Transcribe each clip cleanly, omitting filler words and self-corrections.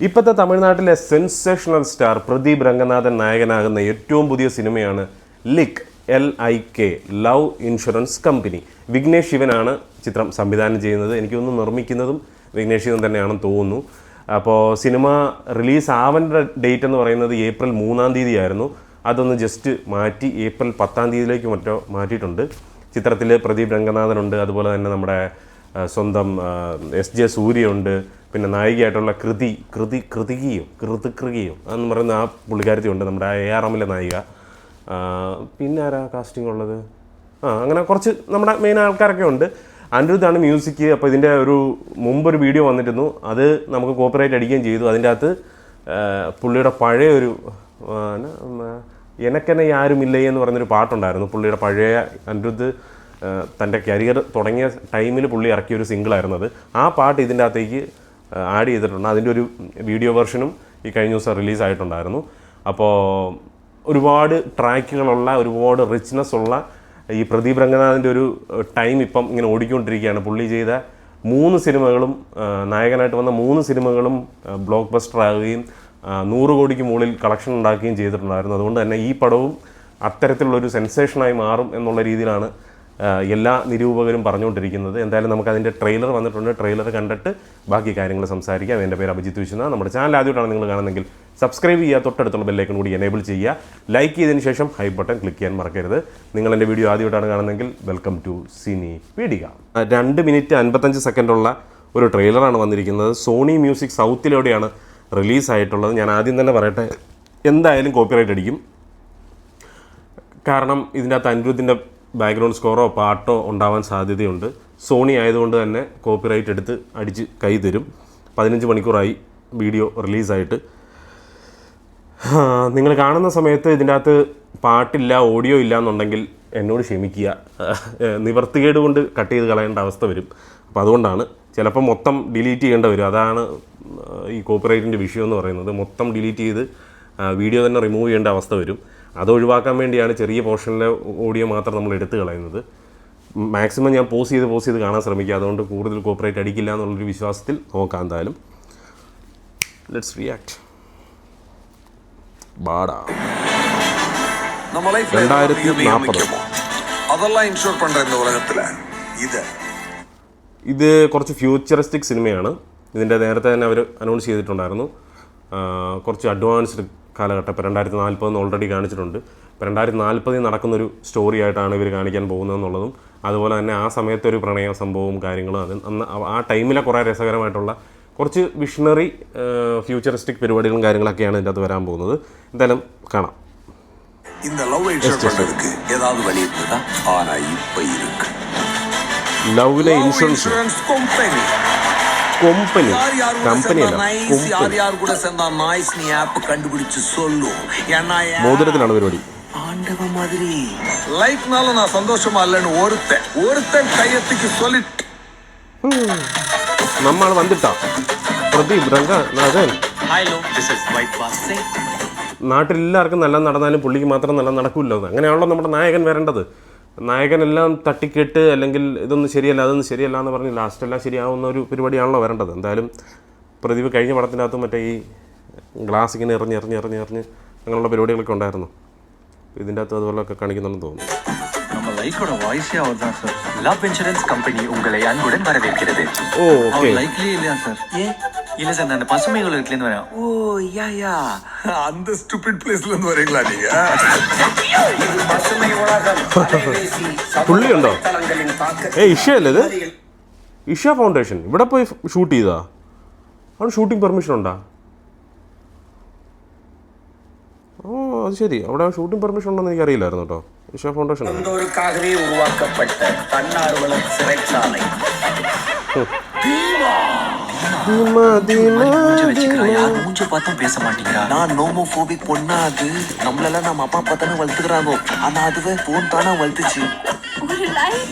ഇപ്പോഴത്തെ തമിഴ്നാട്ടിലെ sensational star Pradeep Ranganathan നായകനാകുന്ന ഏറ്റവും പുതിയ സിനിമയാണ് LIK LIK love insurance company. Vignesh ശിവനാണ് ചിത്രം സംവിധാനം ചെയ്യുന്നത്. എനിക്കൊന്ന് നിർമ്മിക്കുന്നതും വിഘ്നേഷ് ശിവൻ തന്നെയാണെന്ന് തോന്നുന്നു. അപ്പോൾ സിനിമ റിലീസ് ആവേണ്ട ഡേറ്റ് എന്ന് പറയുന്നത് ഏപ്രിൽ 3-ാം തീയതി ആയിരുന്നു. അതൊന്ന് ജസ്റ്റ് മാറ്റി ഏപ്രിൽ 10-ാം തീയതിയിലേക്ക് മറ്റോ മാറ്റിയിട്ടുണ്ട്. ചിത്രത്തിൽ പ്രദീപ് രംഗനാഥനുണ്ട്, അതുപോലെ തന്നെ നമ്മുടെ സ്വന്തം SJ സൂര്യയുണ്ട്, പിന്നെ നായികയായിട്ടുള്ള കൃതികയോ അതെന്ന് പറയുന്ന ആ പുള്ളിക്കാരത്തിയുണ്ട്, നമ്മുടെ AR എമ്മിലെ നായിക. പിന്നെ ആരാ കാസ്റ്റിംഗ് ഉള്ളത്? അങ്ങനെ കുറച്ച് നമ്മുടെ മെയിൻ ആൾക്കാരൊക്കെ ഉണ്ട്. അനിരുദ്ധാണ് മ്യൂസിക്. അപ്പോൾ ഇതിൻ്റെ മുമ്പൊരു വീഡിയോ വന്നിരുന്നു, അത് നമുക്ക് കോപ്പിറൈറ്റ് അടിക്കുകയും ചെയ്തു. അതിൻ്റെ അകത്ത് പുള്ളിയുടെ പഴയ ഒരു എനക്കെന്നെ ആരുമില്ലേ എന്ന് പറഞ്ഞൊരു പാട്ടുണ്ടായിരുന്നു. പുള്ളിയുടെ പഴയ അനിരുദ്ധ് തൻ്റെ കരിയർ തുടങ്ങിയ ടൈമിൽ പുള്ളി ഇറക്കിയൊരു സിംഗിളായിരുന്നു അത്. ആ പാട്ട് ഇതിൻ്റെ അകത്തേക്ക് ആഡ് ചെയ്തിട്ടുണ്ട്. അതിൻ്റെ ഒരു വീഡിയോ വെർഷനും ഈ കഴിഞ്ഞ ദിവസം റിലീസായിട്ടുണ്ടായിരുന്നു. അപ്പോൾ ഒരുപാട് ട്രാക്കുകളുള്ള, ഒരുപാട് റിച്ച്നെസ് ഉള്ള ഈ പ്രദീപ് രംഗനാഥിൻ്റെ ഒരു ടൈം ഇപ്പം ഇങ്ങനെ ഓടിക്കൊണ്ടിരിക്കുകയാണ്. പുള്ളി ചെയ്ത 3 സിനിമകളും, നായകനായിട്ട് വന്ന 3 സിനിമകളും ബ്ലോക്ക് ബസ്റ്റർ ആകുകയും 100 കോടിക്ക് മുകളിൽ കളക്ഷൻ ഉണ്ടാക്കുകയും ചെയ്തിട്ടുണ്ടായിരുന്നു. അതുകൊണ്ട് തന്നെ ഈ പടവും അത്തരത്തിലുള്ളൊരു സെൻസേഷനായി മാറും എന്നുള്ള രീതിയിലാണ് എല്ലാ നിരൂപകരും പറഞ്ഞുകൊണ്ടിരിക്കുന്നത്. എന്തായാലും നമുക്കതിൻ്റെ ട്രെയിലർ വന്നിട്ടുണ്ട്. ട്രെയിലർ കണ്ടിട്ട് ബാക്കി കാര്യങ്ങൾ സംസാരിക്കാം. എൻ്റെ പേര് അഭിജിത്ത് വിശ്വനാഥ്. നമ്മുടെ ചാനൽ ആദ്യമായിട്ടാണ് നിങ്ങൾ കാണുന്നതെങ്കിൽ സബ്സ്ക്രൈബ് ചെയ്യുക, തൊട്ടടുത്തുള്ള ബെല്ലൈക്കൺ കൂടി എനേബിൾ ചെയ്യുക. ലൈക്ക് ചെയ്തതിന് ശേഷം ഹൈ ബട്ടൺ ക്ലിക്ക് ചെയ്യാൻ മറക്കരുത്. നിങ്ങൾ എൻ്റെ വീഡിയോ ആദ്യമായിട്ടാണ് കാണുന്നതെങ്കിൽ welcome to Cine Pedika. 2 minute 55 സെക്കൻഡുള്ള ഒരു ട്രെയിലറാണ് വന്നിരിക്കുന്നത്. സോണി മ്യൂസിക് സൗത്തിലൂടെയാണ് റിലീസായിട്ടുള്ളത്. ഞാൻ ആദ്യം തന്നെ പറയട്ടെ, എന്തായാലും കോപ്പിറൈറ്റ് അടിക്കും. കാരണം ഇതിൻ്റെ അകത്ത് അനിരുദ്ധിൻ്റെ ബാക്ക്ഗ്രൗണ്ട് സ്കോറോ പാട്ടോ ഉണ്ടാവാൻ സാധ്യതയുണ്ട്. സോണി ആയതുകൊണ്ട് തന്നെ കോപ്പിറൈറ്റ് എടുത്ത് അടിച്ച് കൈ തരും. 15 മണിക്കൂറായി വീഡിയോ റിലീസായിട്ട്. നിങ്ങൾ കാണുന്ന സമയത്ത് ഇതിൻ്റെ അകത്ത് പാട്ടില്ല, ഓഡിയോ ഇല്ല എന്നുണ്ടെങ്കിൽ എന്നോട് ക്ഷമിക്കുക. നിവർത്തികേട് കൊണ്ട് കട്ട് ചെയ്ത് കളയേണ്ട അവസ്ഥ വരും. അപ്പോൾ അതുകൊണ്ടാണ് ചിലപ്പോൾ മൊത്തം ഡിലീറ്റ് ചെയ്യേണ്ടി വരും. അതാണ് ഈ കോപ്പിറൈറ്റിൻ്റെ വിഷയം എന്ന് പറയുന്നത്. മൊത്തം ഡിലീറ്റ് ചെയ്ത് വീഡിയോ തന്നെ റിമൂവ് ചെയ്യേണ്ട അവസ്ഥ വരും. അത് ഒഴിവാക്കാൻ വേണ്ടിയാണ് ചെറിയ പോർഷനിലെ ഓഡിയോ മാത്രം നമ്മൾ എടുത്ത് കളയുന്നത്. മാക്സിമം ഞാൻ പോസ് ചെയ്ത് കാണാൻ ശ്രമിക്കുക. അതുകൊണ്ട് കൂടുതൽ കോപ്പിറൈറ്റ് അടിക്കില്ല എന്നുള്ളൊരു വിശ്വാസത്തിൽ നോക്കാം. എന്തായാലും ലെറ്റ്സ് റിയാക്ട്. ബാഡാ 2040 ഇത് കുറച്ച് ഫ്യൂച്ചറിസ്റ്റിക് സിനിമയാണ്. ഇതിൻ്റെ നേരത്തെ തന്നെ അവർ അനൗൺസ് ചെയ്തിട്ടുണ്ടായിരുന്നു. കുറച്ച് അഡ്വാൻസ്ഡ് കാലഘട്ടം. ഇപ്പോൾ 2040 ഓൾറെഡി കാണിച്ചിട്ടുണ്ട്. ഇപ്പോൾ 2040 നടക്കുന്നൊരു സ്റ്റോറി ആയിട്ടാണ് ഇവർ കാണിക്കാൻ പോകുന്നതെന്നുള്ളതും, അതുപോലെ തന്നെ ആ സമയത്ത് ഒരു പ്രണയ സംഭവവും കാര്യങ്ങളും, അത് അന്ന് ആ ടൈമിലെ കുറേ രസകരമായിട്ടുള്ള കുറച്ച് വിഷണറി ഫ്യൂച്ചറിസ്റ്റിക് പരിപാടികളും കാര്യങ്ങളൊക്കെയാണ് ഇതിൻ്റെ അകത്ത് വരാൻ പോകുന്നത്. എന്തായാലും കാണാം. ലവിലെ ഇൻഷുറൻസ് മോതിരത്തിലാണ് പരിപാടി. നമ്മൾ വന്നിട്ടാ പ്രദീപ് രംഗനാഥൻ. നാട്ടിലെല്ലാവർക്കും നല്ല നടന്നാലും പുള്ളിക്ക് മാത്രം നല്ല നടക്കില്ലോ. അങ്ങനെയാണല്ലോ നമ്മുടെ നായകൻ വരേണ്ടത്. നായകനെല്ലാം തട്ടിക്കെട്ട്, അല്ലെങ്കിൽ ഇതൊന്നും ശരിയല്ല അതൊന്നും ശരിയല്ല എന്ന് പറഞ്ഞ് ലാസ്റ്റെല്ലാം ശരിയാവുന്ന ഒരു പരിപാടിയാണല്ലോ വരേണ്ടത്. എന്തായാലും പ്രദീപ് കഴിഞ്ഞ പടത്തിനകത്ത് മറ്റേ ഈ ഗ്ലാസ് ഇങ്ങനെ എറിഞ്ഞ് അങ്ങനെയുള്ള പരിപാടികളൊക്കെ ഉണ്ടായിരുന്നു. ഇതിൻ്റെ അകത്ത് അതുപോലെയൊക്കെ കാണിക്കുന്നുണ്ടെന്ന് തോന്നുന്നു. ലവ് ഇൻഷുറൻസ് കമ്പനി ഉങ്ങളെ അൻപുடன் வரவேற்கிறது. ஓ ஓகே. லைக்லயே இல்லையா சார்? இல்ல சார், நான் பசுமைகள் இருக்குன்னு வரேன். ஓ யா அந்த ஸ்டூபிட் பிளேஸ்ல இருந்து வரீங்களா நீங்க? பசுமை உலகம் പുള്ളി ഉണ്ടോ? ഇഷ അല്ലേ ഇത്? ഇഷ ഫൗണ്ടേഷൻ ഇവിടെ പോയി ഷൂട്ട് ചെയ്താ? അവിടെ ഷൂട്ടിംഗ് പെർമിഷൻ ഉണ്ടോ? അത് ശരി, അവിടെ ഷൂട്ടിംഗ് പെർമിഷൻ ഉണ്ടെന്ന് എനിക്ക് അറിയില്ലായിരുന്നു കേട്ടോ. ഇഷ ഫൗണ്ടേഷൻ பேச மாட்டேங்கிறா. நான் நோமோபோபிக் பொண்ணாது. நம்மளெல்லாம் நம்ம அப்பா அப்பா தானே வளர்த்துக்கிறாங்க. ஆனா அதுவே போன் தானே வளர்த்துச்சு.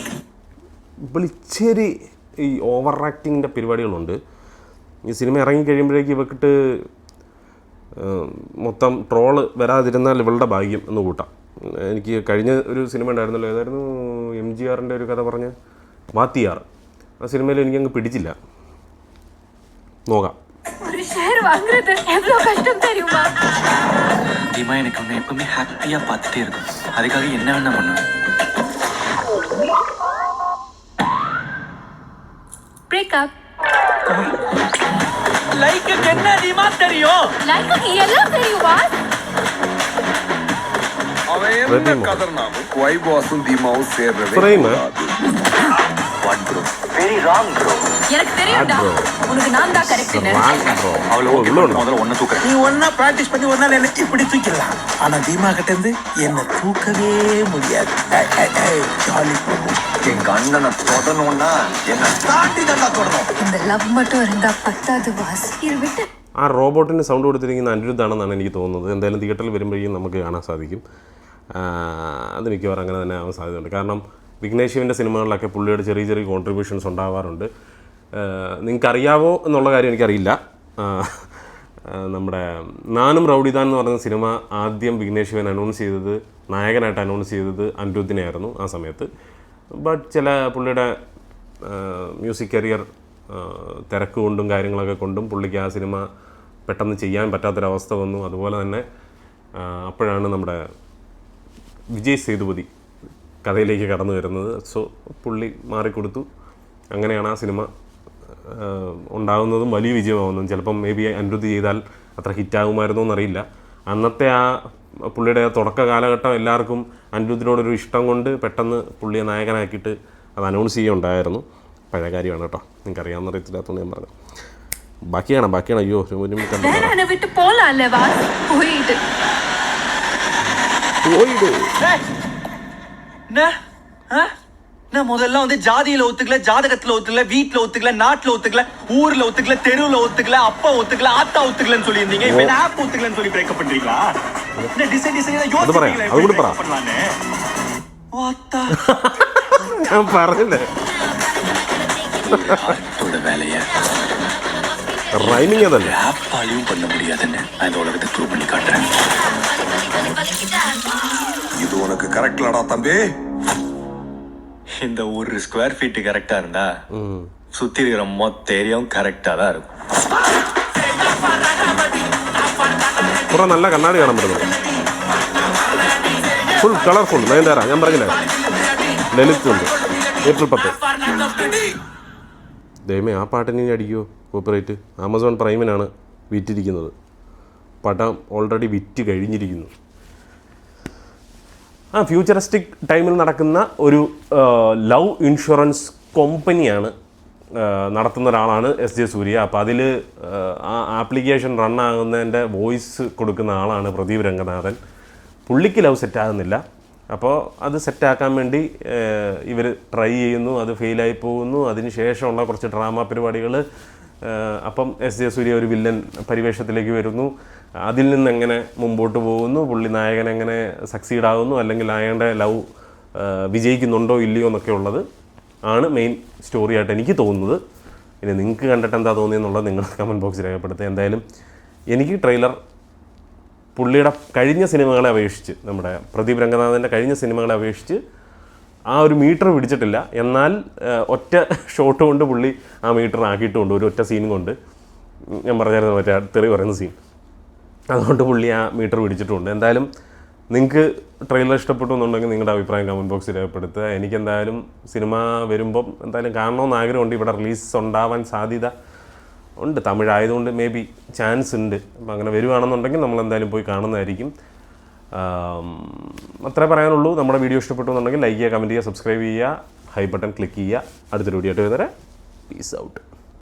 ഇച്ചിരി ഈ ഓവർ ആക്ടിങ്ങിൻ്റെ പരിപാടികളുണ്ട്. ഈ സിനിമ ഇറങ്ങി കഴിയുമ്പോഴേക്ക് ഇവക്കിട്ട് മൊത്തം ട്രോള് വരാതിരുന്നാൽ ഇവളുടെ ഭാഗ്യം എന്ന് കൂട്ടാം. എനിക്ക് കഴിഞ്ഞ ഒരു സിനിമ ഉണ്ടായിരുന്നല്ലോ, ഏതായിരുന്നു? MGRൻ്റെ ഒരു കഥ പറഞ്ഞ് വാത്തിയാർ. ആ സിനിമയിൽ എനിക്കങ്ങ് പിടിച്ചില്ല. നോക്കാം. உயிர் வாங்குறது எவ்வளவு கஷ்டம் தெரியுமா? தீமா எனக்கு உன்னை எப்பவுமே ஹாப்பியா பார்த்துட்டே இருக்கும். அதுக்காக என்ன வேணா பண்ணுவேன். பிரேக்கப். லைக்கு என்ன தீமா தெரியும்? லைக்கு எல்லாம் தெரியும் பாஸ். அவன் என்ன கதர்னாலும் வைபாஸும் தீமாவும் சேர்றதே Frame. One bro very wrong bro. எனக்கு தெரியும்டா. உனக்கு நான் தான் கரெக்ட்னு. அவளை ஓகே முதல்ல ஒன்ன தூக்குறேன். நீ ஒன்னா பிராக்டிஸ் பண்ணி ஒரு நாள் என்ன இப்படி தூக்கிடலாம். ஆனா தீமா கிட்ட இருந்து என்ன தூக்கவே முடியாது. ஜாலி எங்க அண்ணனை தொடணும்னா என்ன தாண்டி நல்லா தொடரும். இந்த லவ் மட்டும் இருந்தா பத்தாது பாஸ். இது விட்டு ആ റോബോട്ടിന് സൗണ്ട് കൊടുത്തിരിക്കുന്ന അനിരുദ്ധാണെന്നാണ് എനിക്ക് തോന്നുന്നത്. എന്തായാലും തിയേറ്ററിൽ വരുമ്പോഴേക്കും നമുക്ക് കാണാൻ സാധിക്കും. അത് മിക്കവാറും അങ്ങനെ തന്നെ ആവാൻ സാധ്യതയുണ്ട്. കാരണം വിഘ്നേഷ് ശിവൻ്റെ സിനിമകളിലൊക്കെ പുള്ളിയുടെ ചെറിയ ചെറിയ കോൺട്രിബ്യൂഷൻസ് ഉണ്ടാവാറുണ്ട്. നിങ്ങൾക്കറിയാവോ എന്നുള്ള കാര്യം എനിക്കറിയില്ല. നമ്മുടെ നാനും റൗഡിദാൻ എന്ന് പറയുന്ന സിനിമ ആദ്യം വിഘ്നേഷ് ശിവൻ അനൗൺസ് ചെയ്തത്, നായകനായിട്ട് അനൗൺസ് ചെയ്തത് അനിരുദ്ധിനെയായിരുന്നു ആ സമയത്ത്. ബട്ട് ചില പുള്ളിയുടെ മ്യൂസിക് കരിയർ തിരക്ക് കൊണ്ടും കാര്യങ്ങളൊക്കെ കൊണ്ടും പുള്ളിക്ക് ആ സിനിമ പെട്ടെന്ന് ചെയ്യാൻ പറ്റാത്തൊരവസ്ഥ വന്നു. അതുപോലെ തന്നെ അപ്പോഴാണ് നമ്മുടെ വിജയ് സേതുപതി കഥയിലേക്ക് കടന്നു വരുന്നത്. സോ പുള്ളി മാറിക്കൊടുത്തു. അങ്ങനെയാണ് ആ സിനിമ ഉണ്ടാകുന്നതും വലിയ വിജയമാവുന്നതും. ചിലപ്പം മേ ബി അനിരുദ്ധ് ചെയ്താൽ അത്ര ഹിറ്റാകുമായിരുന്നോ എന്നറിയില്ല. അന്നത്തെ ആ പുള്ളിയുടെ തുടക്ക കാലഘട്ടം എല്ലാവർക്കും അനിരുദ്ധിനോടൊരു ഇഷ്ടം കൊണ്ട് പെട്ടെന്ന് പുള്ളിയെ നായകനാക്കിയിട്ട് അത് അനൗൺസ് ചെയ്യുകയുണ്ടായിരുന്നു. പഴയ കാര്യമാണ് കേട്ടോ, നിങ്ങൾക്ക് അറിയാവുന്ന അറിയത്തില്ലാത്തതുകൊണ്ട് ഞാൻ പറഞ്ഞു. ബാക്കിയാണ് അയ്യോ வேற விட்டு போலாம்ல பாஸ். போயிடு நான் முதல்ல வந்து ஜாதியில ஒத்துக்கல, ஜாதகத்துல ஒத்துக்கல, வீட்டுல ஒத்துக்கல, நாட்டுல ஒத்துக்கல, ஊர்ல ஒத்துக்கல, தெருவுல ஒத்துக்கல, அப்பா ஒத்துக்கல, ஆத்தா ஒத்துக்கலன்னு சொல்லி இருந்தீங்க. இப்ப என்ன ஆப் ஒத்துக்கலன்னு சொல்லி பிரேக்கப் பண்றீங்களா? என்ன டிசைன் யோசிக்கிறீங்களா? அது கூட പറ. பண்ணலான்னு வாத்தா ഞാൻ പറഞ്ഞില്ലേ வேலைய റൈമിങ് അതല്ലേ. ஆப்பாலையும் பண்ண முடியாதுன்னு நான் இந்த உலகத்தை ப்ரூவ் பண்ணி காட்டுறேன். இது உனக்கு கரெக்ட்லடா தம்பி. இந்த ஒரு ஸ்கொயர் ஃபீட் கரெக்டா இருந்தா சுத்தி இருக்கிற மொத்த ஏரியாவும் கரெக்டா தான் இருக்கும். കുറെ നല്ല കണ്ണാടി കാണാൻ പറ്റുന്നത്. Full colourful Nayanthara. ഞാൻ പറഞ്ഞില്ലേ ലളിത് ഉണ്ട്. ഏപ്രിൽ 10. ദൈവമേ ആ പാട്ടിന് ഇനി അടിക്കുമോ കോപ്പിറൈറ്റ്? ആമസോൺ പ്രൈമിനാണ് വിറ്റിരിക്കുന്നത്. പടം ഓൾറെഡി വിറ്റ് കഴിഞ്ഞിരിക്കുന്നു. ഫ്യൂച്ചറിസ്റ്റിക് ടൈമിൽ നടക്കുന്ന ഒരു ലവ് ഇൻഷുറൻസ് കമ്പനിയാണ് നടത്തുന്ന ഒരാളാണ് എസ് ജെ സൂര്യ. അപ്പോൾ അതിൽ ആ ആപ്ലിക്കേഷൻ റണ്ണാകുന്നതിൻ്റെ വോയിസ് കൊടുക്കുന്ന ആളാണ് പ്രദീപ് രംഗനാഥൻ. പുള്ളിക്ക് ലവ് സെറ്റാകുന്നില്ല. അപ്പോൾ അത് സെറ്റാക്കാൻ വേണ്ടി ഇവർ ട്രൈ ചെയ്യുന്നു. അത് ഫെയിലായി പോകുന്നു. അതിന് ശേഷമുള്ള കുറച്ച് ഡ്രാമ പരിപാടികൾ. അപ്പം എസ് ജെ സൂര്യ ഒരു വില്ലൻ പരിവേഷത്തിലേക്ക് വരുന്നു. അതിൽ നിന്നെങ്ങനെ മുമ്പോട്ട് പോകുന്നു, പുള്ളി നായകൻ എങ്ങനെ സക്സീഡ് ആകുന്നു, അല്ലെങ്കിൽ നായകൻ്റെ ലവ് വിജയിക്കുന്നുണ്ടോ ഇല്ലയോ എന്നൊക്കെ ഉള്ളത് ആണ് മെയിൻ സ്റ്റോറി ആയിട്ട് എനിക്ക് തോന്നുന്നത്. ഇനി നിങ്ങൾക്ക് കണ്ടിട്ട് എന്താ തോന്നിയെന്നുള്ളത് നിങ്ങൾ കമൻറ്റ് ബോക്സിൽ രേഖപ്പെടുത്തുക. എന്തായാലും എനിക്ക് ട്രെയിലർ പുള്ളിയുടെ കഴിഞ്ഞ സിനിമകളെ അപേക്ഷിച്ച്, നമ്മുടെ പ്രദീപ് രംഗനാഥൻ്റെ കഴിഞ്ഞ സിനിമകളെ അപേക്ഷിച്ച് ആ ഒരു മീറ്റർ പിടിച്ചിട്ടില്ല. എന്നാൽ ഒറ്റ ഷോട്ട് കൊണ്ട് പുള്ളി ആ മീറ്റർ ആക്കിയിട്ടുമുണ്ട്. ഒരു ഒറ്റ സീൻ കൊണ്ട്. ഞാൻ പറഞ്ഞായിരുന്നു മറ്റേ തെറി പറയുന്ന സീൻ. അതുകൊണ്ട് പുള്ളി ആ മീറ്റർ പിടിച്ചിട്ടുണ്ട്. എന്തായാലും നിങ്ങൾക്ക് ട്രെയിലർ ഇഷ്ടപ്പെട്ടു എന്നുണ്ടെങ്കിൽ നിങ്ങളുടെ അഭിപ്രായം കമൻറ്റ് ബോക്സിൽ രേഖപ്പെടുത്തുക. എനിക്കെന്തായാലും സിനിമ വരുമ്പം എന്തായാലും കാണണമെന്ന് ആഗ്രഹമുണ്ട്. ഇവിടെ റിലീസ് ഉണ്ടാവാൻ സാധ്യത ഉണ്ട്. തമിഴായതുകൊണ്ട് മേ ബി ചാൻസ് ഉണ്ട്. അപ്പം അങ്ങനെ വരുവാണെന്നുണ്ടെങ്കിൽ നമ്മളെന്തായാലും പോയി കാണുന്നതായിരിക്കും. അത്രേ പറയാനുള്ളൂ. നമ്മുടെ വീഡിയോ ഇഷ്ടപ്പെട്ടു എന്നുണ്ടെങ്കിൽ ലൈക്ക് ചെയ്യുക, കമൻറ്റ് ചെയ്യുക, സബ്സ്ക്രൈബ് ചെയ്യുക, ഹൈ ബട്ടൺ ക്ലിക്ക് ചെയ്യുക. അടുത്തൊരു വീഡിയോ ആയിട്ട് വരുന്നവരെ പീസ് ഔട്ട്.